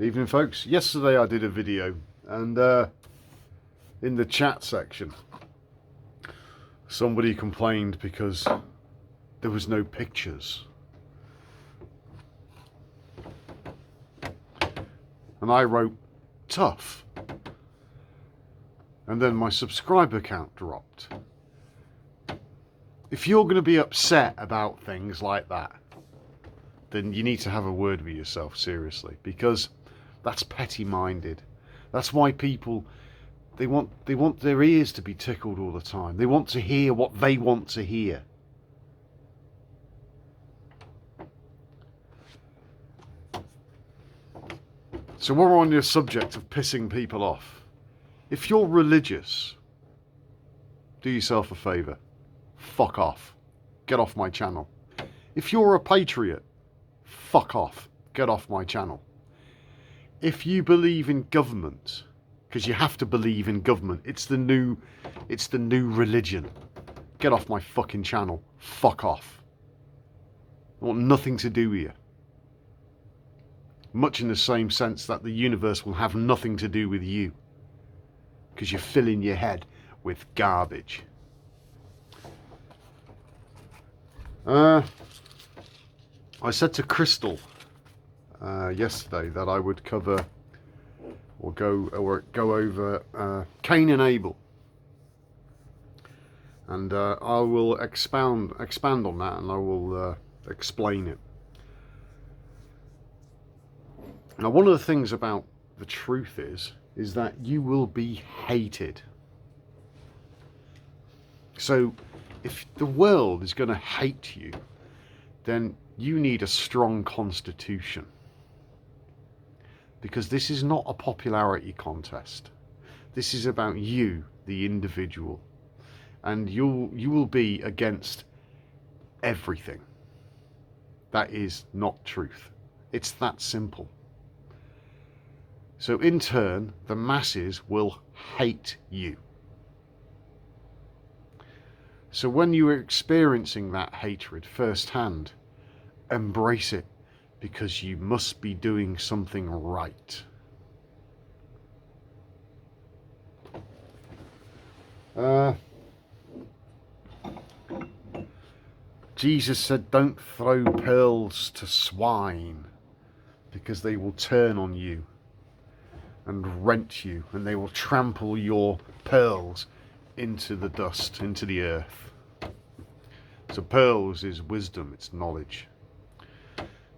Evening, folks. Yesterday I did a video, and in the chat section somebody complained because there was no pictures, and I wrote tough, and then my subscriber count dropped. If you're going to be upset about things like that, then you need to have a word with yourself, seriously, because that's petty-minded. That's why people, they want their ears to be tickled all the time. They want to hear what they want to hear. So we're on the subject of pissing people off. If you're religious, do yourself a favour. Fuck off. Get off my channel. If you're a patriot, fuck off. Get off my channel. If you believe in government, because you have to believe in government, it's the new religion. Get off my fucking channel. Fuck off. I want nothing to do with you. Much in the same sense that the universe will have nothing to do with you, because you're filling your head with garbage. I said to Crystal yesterday that I would cover or go over Cain and Abel, and I will expound on that, and I will explain it. Now, one of the things about the truth is that you will be hated. So if the world is going to hate you, then you need a strong constitution. Because this is not a popularity contest. This is about you, the individual. And you will be against everything. That is not truth. It's that simple. So in turn, the masses will hate you. So when you are experiencing that hatred firsthand, embrace it, because you must be doing something right. Jesus said, don't throw pearls to swine, because they will turn on you and rent you, and they will trample your pearls into the dust, into the earth. So pearls is wisdom, it's knowledge.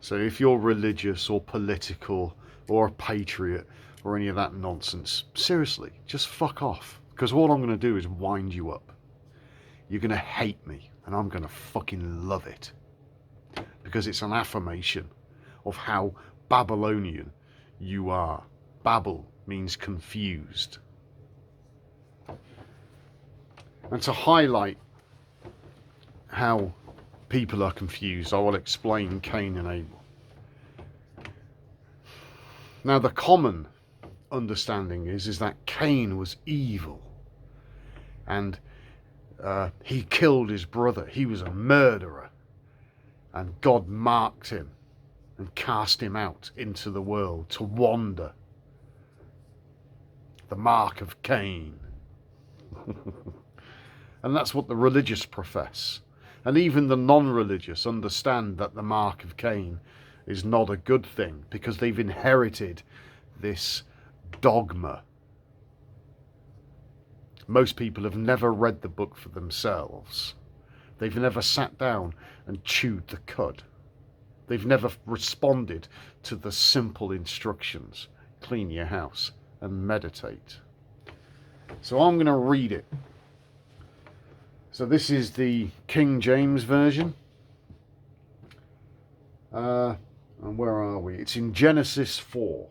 So if you're religious or political or a patriot or any of that nonsense, seriously, just fuck off. Because all I'm going to do is wind you up. You're going to hate me, and I'm going to fucking love it. Because it's an affirmation of how Babylonian you are. Babel means confused. And to highlight how people are confused, I will explain Cain and Abel. Now, the common understanding is that Cain was evil, and he killed his brother. He was a murderer, and God marked him and cast him out into the world to wander. The mark of Cain. And that's what the religious profess. And even the non-religious understand that the mark of Cain is not a good thing, because they've inherited this dogma. Most people have never read the book for themselves. They've never sat down and chewed the cud. They've never responded to the simple instructions. Clean your house and meditate. So I'm going to read it. So this is the King James Version. And where are we? It's in Genesis 4.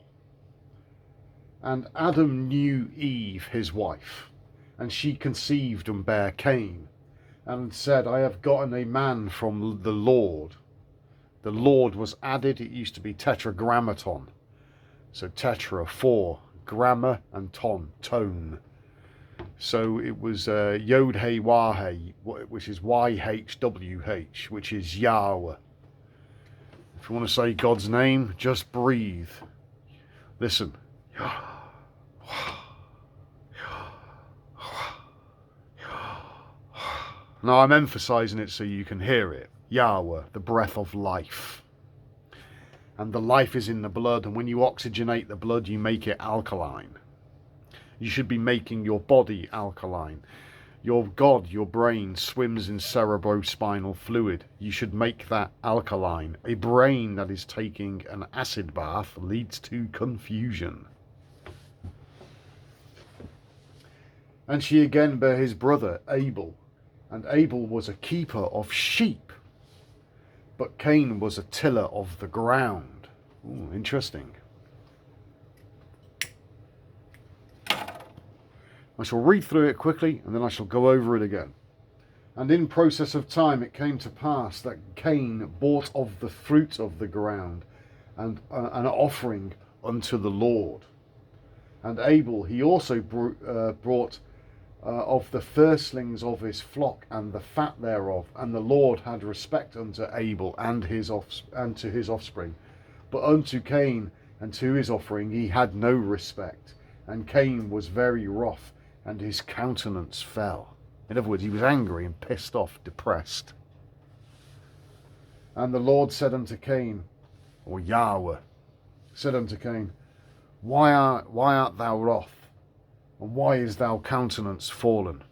And Adam knew Eve, his wife, and she conceived and bare Cain, and said, I have gotten a man from the Lord. The Lord was added. It used to be tetragrammaton. So tetra, 4, grammar, and tone. So it was Yod He Wah He, which is YHWH, which is Yahweh. If you want to say God's name, just breathe. Listen. Now I'm emphasizing it so you can hear it. Yahweh, the breath of life. And the life is in the blood, and when you oxygenate the blood, you make it alkaline. You should be making your body alkaline. Your God, your brain, swims in cerebrospinal fluid. You should make that alkaline. A brain that is taking an acid bath leads to confusion. And she again bare his brother Abel. And Abel was a keeper of sheep, but Cain was a tiller of the ground. Ooh, interesting. I shall read through it quickly, and then I shall go over it again. And in process of time it came to pass that Cain bought of the fruit of the ground, and an offering unto the Lord. And Abel he also brought of the firstlings of his flock and the fat thereof, and the Lord had respect unto Abel and to his offspring, but unto Cain and to his offering he had no respect, and Cain was very wroth, and his countenance fell. In other words, he was angry and pissed off, depressed. And the Lord said unto Cain, or Yahweh said unto Cain, why art thou wroth? And why is thou countenance fallen?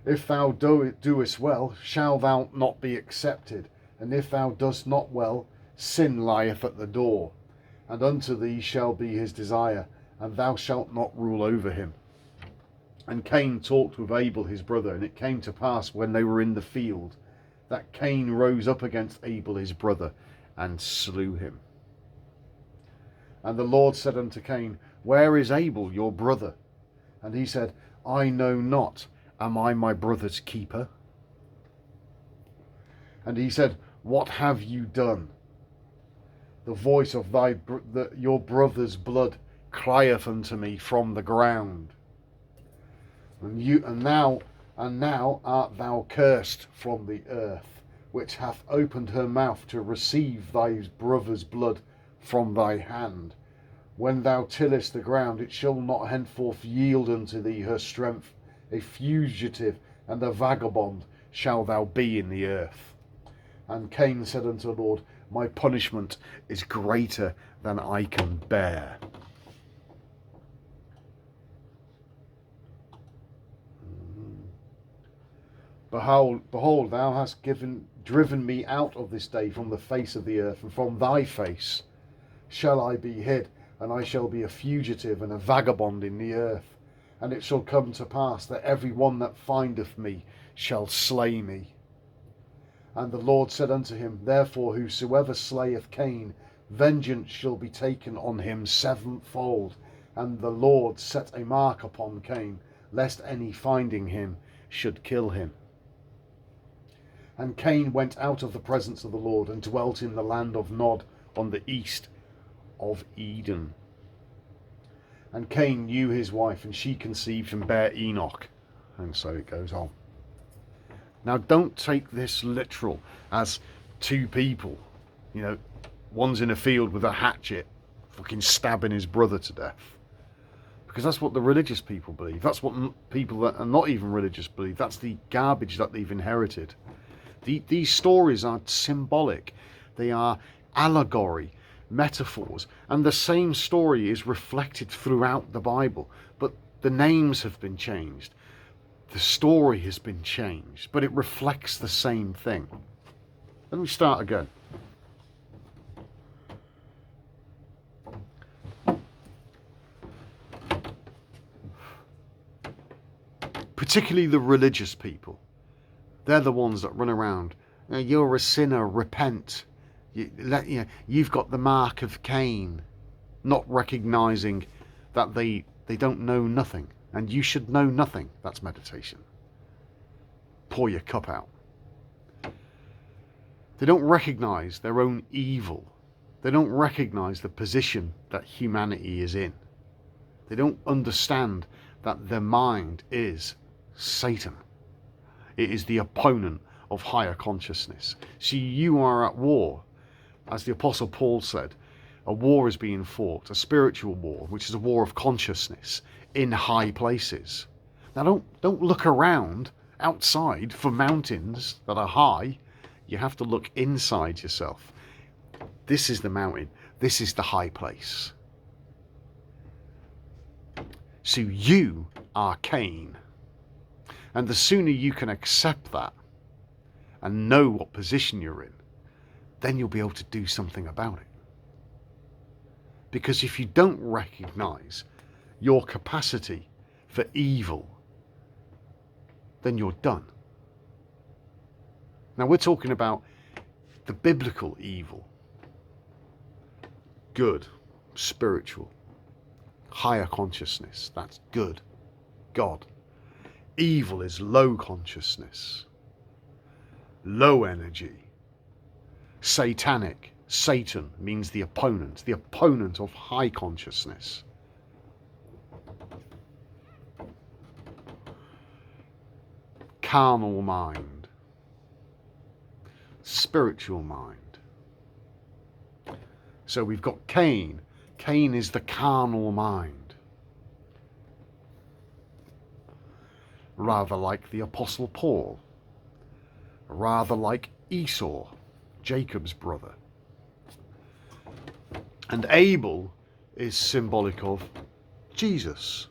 If thou doest well, shall thou not be accepted? And if thou dost not well, sin lieth at the door, and unto thee shall be his desire, and thou shalt not rule over him. And Cain talked with Abel his brother, and it came to pass when they were in the field, that Cain rose up against Abel his brother, and slew him. And the Lord said unto Cain, where is Abel your brother? And he said, I know not. Am I my brother's keeper? And he said, what have you done? The voice of your brother's blood crieth unto me from the ground. And now art thou cursed from the earth, which hath opened her mouth to receive thy brother's blood from thy hand. When thou tillest the ground, it shall not henceforth yield unto thee her strength. A fugitive and a vagabond shall thou be in the earth. And Cain said unto the Lord, my punishment is greater than I can bear. Behold, thou hast driven me out of this day from the face of the earth, and from thy face shall I be hid, and I shall be a fugitive and a vagabond in the earth. And it shall come to pass that every one that findeth me shall slay me. And the Lord said unto him, therefore whosoever slayeth Cain, vengeance shall be taken on him sevenfold. And the Lord set a mark upon Cain, lest any finding him should kill him. And Cain went out of the presence of the Lord, and dwelt in the land of Nod, on the east of Eden. And Cain knew his wife, and she conceived and bare Enoch. And so it goes on. Now don't take this literal as two people, you know, one's in a field with a hatchet fucking stabbing his brother to death, because that's what the religious people believe. That's what people that are not even religious believe. That's the garbage that they've inherited. These stories are symbolic. They are allegory, metaphors, and the same story is reflected throughout the Bible, but the names have been changed. The story has been changed, but it reflects the same thing. Let me start again. Particularly the religious people. They're the ones that run around. You're a sinner, repent. You've got the mark of Cain. Not recognising that they don't know nothing. And you should know nothing. That's meditation. Pour your cup out. They don't recognise their own evil. They don't recognise the position that humanity is in. They don't understand that their mind is Satan. It is the opponent of higher consciousness. See, you are at war. as the Apostle Paul said, a war is being fought, a spiritual war, which is a war of consciousness in high places. Now don't look around outside for mountains that are high. You have to look inside yourself. This is the mountain. This is the high place. So you are Cain. And the sooner you can accept that and know what position you're in, then you'll be able to do something about it. Because if you don't recognize your capacity for evil, then you're done. Now we're talking about the biblical evil. Good, spiritual, higher consciousness, that's good, God. Evil is low consciousness, low energy, satanic. Satan means the opponent of high consciousness. Carnal mind, spiritual mind. So we've got Cain. Cain is the carnal mind. Rather like the Apostle Paul. Rather like Esau, Jacob's brother. And Abel is symbolic of Jesus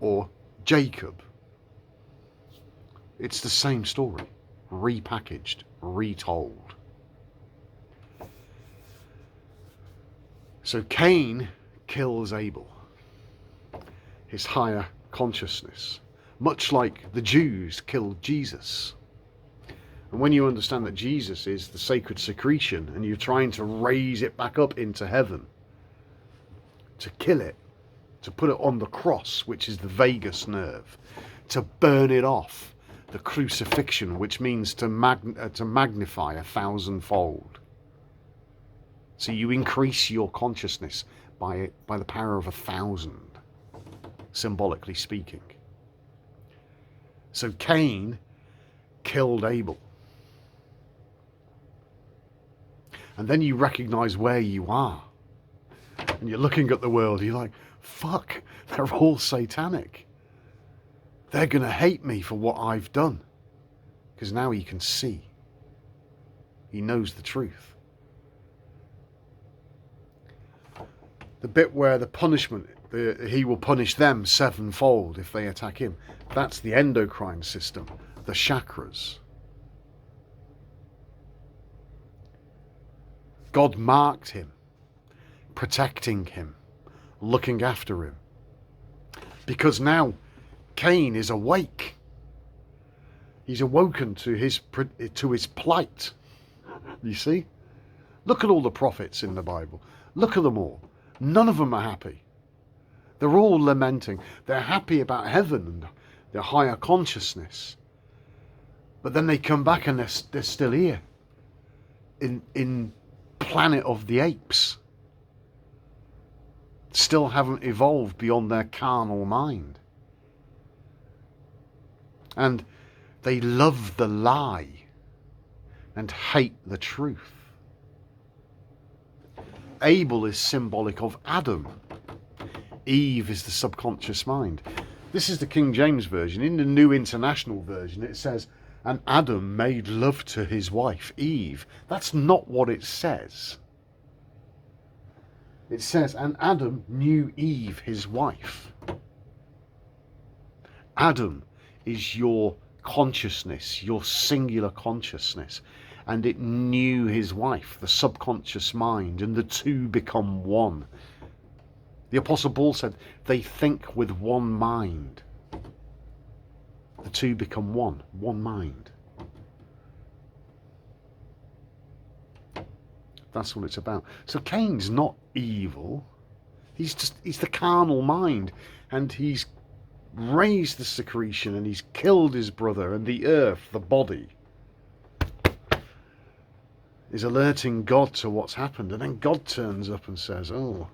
or Jacob. It's the same story, repackaged, retold. So Cain kills Abel, his higher consciousness, much like the Jews killed Jesus. And when you understand that Jesus is the sacred secretion and you're trying to raise it back up into heaven, to kill it, to put it on the cross, which is the vagus nerve, to burn it off, the crucifixion, which means to magnify 1,000-fold. So you increase your consciousness by the power of 1,000, symbolically speaking. So Cain killed Abel. And then you recognize where you are. And you're looking at the world, you're like, fuck, they're all satanic. They're going to hate me for what I've done. Because now he can see. He knows the truth. The bit where the punishment, he will punish them 7-fold if they attack him. That's the endocrine system, the chakras. God marked him, protecting him, looking after him. Because now Cain is awake. He's awoken to his plight. You see? Look at all the prophets in the Bible. Look at them all. None of them are happy. They're all lamenting. They're happy about heaven and their higher consciousness. But then they come back and they're still here. In planet of the apes. Still haven't evolved beyond their carnal mind. And they love the lie and hate the truth. Abel is symbolic of Adam. Eve is the subconscious mind. This is the King James Version. In the New International Version it says, and Adam made love to his wife Eve. That's not what it says. It says, and Adam knew Eve, his wife. Adam is your consciousness, your singular consciousness. And it knew his wife, the subconscious mind, and the two become one. The Apostle Paul said, they think with one mind. The two become one mind. That's what it's about. So Cain's not evil. He's the carnal mind. And he's raised the secretion and he's killed his brother, and the earth, the body, is alerting God to what's happened. And then God turns up and says, oh,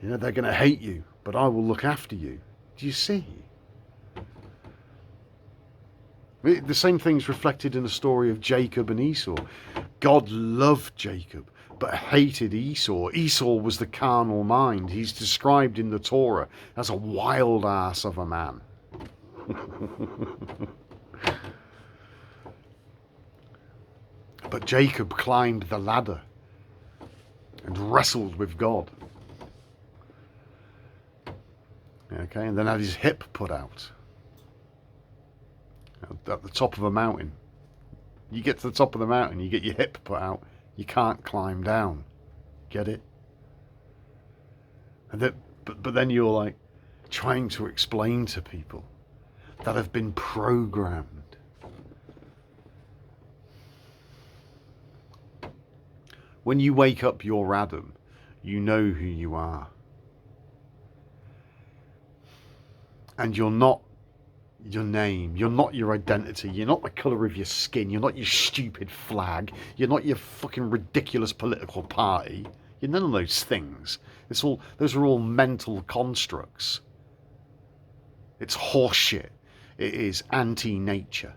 you know, they're going to hate you, but I will look after you. Do you see? The same thing's reflected in the story of Jacob and Esau. God loved Jacob, but hated Esau. Esau was the carnal mind. He's described in the Torah as a wild ass of a man. But Jacob climbed the ladder and wrestled with God. Okay, and then had his hip put out at the top of a mountain. You get to the top of the mountain, you get your hip put out, you can't climb down. Get it? And that, but then you're like trying to explain to people that have been programmed. When you wake up, you're Adam. You know who you are. And you're not your name. You're not your identity. You're not the colour of your skin. You're not your stupid flag. You're not your fucking ridiculous political party. You're none of those things. Those are all mental constructs. It's horseshit. It is anti-nature.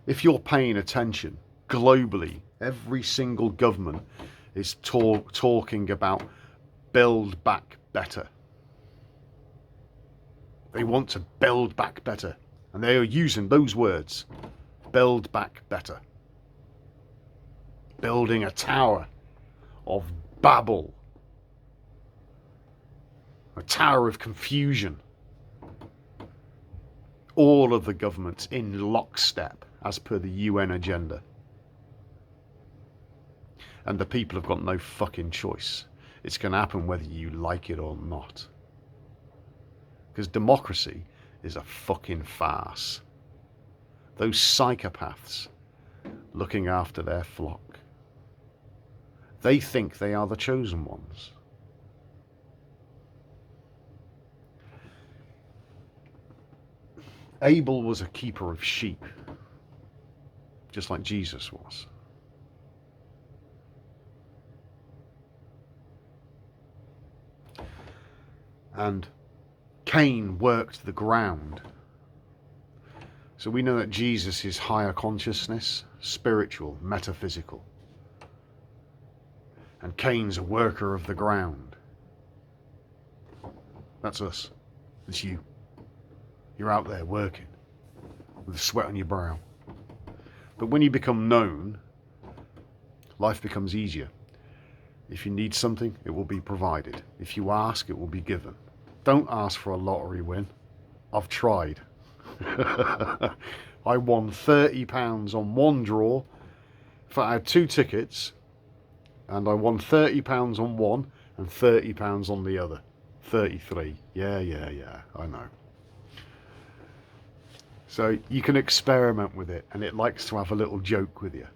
If you're paying attention, globally, every single government is talking about build back better. They want to build back better. And they are using those words. Build back better. Building a tower of Babel. A tower of confusion. All of the governments in lockstep as per the UN agenda. And the people have got no fucking choice. It's going to happen whether you like it or not. Because democracy is a fucking farce. Those psychopaths looking after their flock. They think they are the chosen ones. Abel was a keeper of sheep, just like Jesus was. And Cain worked the ground. So we know that Jesus is higher consciousness, spiritual, metaphysical. And Cain's a worker of the ground. That's us. It's you. You're out there working with the sweat on your brow. But when you become known, life becomes easier. If you need something, it will be provided. If you ask, it will be given. Don't ask for a lottery win. I've tried. I won £30 on one draw. In fact, I had 2 tickets, and I won £30 on one and £30 on the other. 33. Yeah, I know. So you can experiment with it, and it likes to have a little joke with you.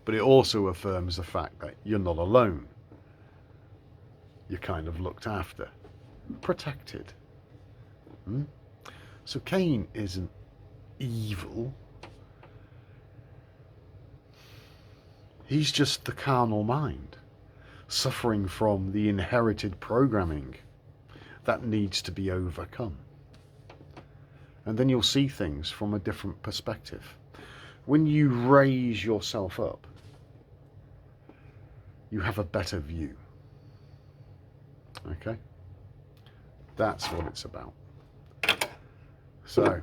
But it also affirms the fact that you're not alone. You're kind of looked after, protected. So Cain isn't evil. He's just the carnal mind, suffering from the inherited programming that needs to be overcome. And then you'll see things from a different perspective. When you raise yourself up, you have a better view. Okay? That's what it's about. So,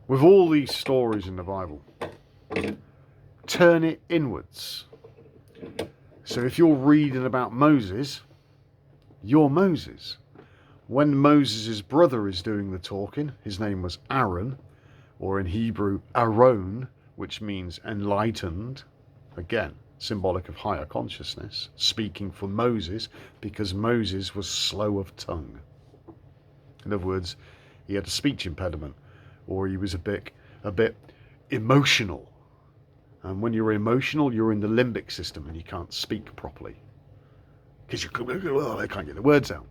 with all these stories in the Bible, turn it inwards. So if you're reading about Moses, you're Moses. When Moses' brother is doing the talking, his name was Aaron, or in Hebrew, Aaron, which means enlightened. Again, symbolic of higher consciousness, speaking for Moses, because Moses was slow of tongue. In other words, he had a speech impediment, or he was a bit emotional. And when you're emotional, you're in the limbic system and you can't speak properly because they can't get the words out.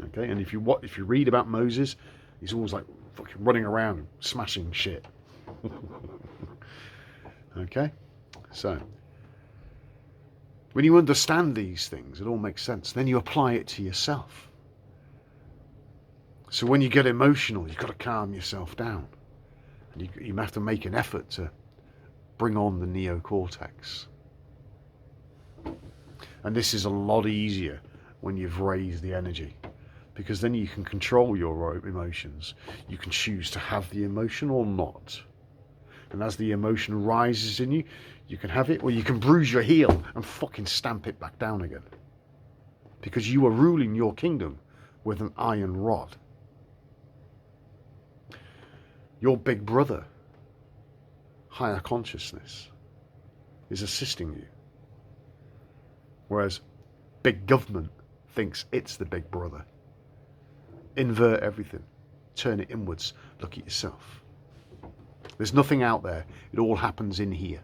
Okay, and if you read about Moses, he's always like fucking running around smashing shit. Okay, so when you understand these things, it all makes sense. Then you apply it to yourself. So when you get emotional, you've got to calm yourself down. And you have to make an effort to bring on the neocortex. And this is a lot easier when you've raised the energy, because then you can control your emotions. You can choose to have the emotion or not. And as the emotion rises in you, you can have it, or you can bruise your heel and fucking stamp it back down again. Because you are ruling your kingdom with an iron rod. Your big brother, higher consciousness, is assisting you. Whereas big government thinks it's the big brother. Invert everything. Turn it inwards. Look at yourself. There's nothing out there. It all happens in here.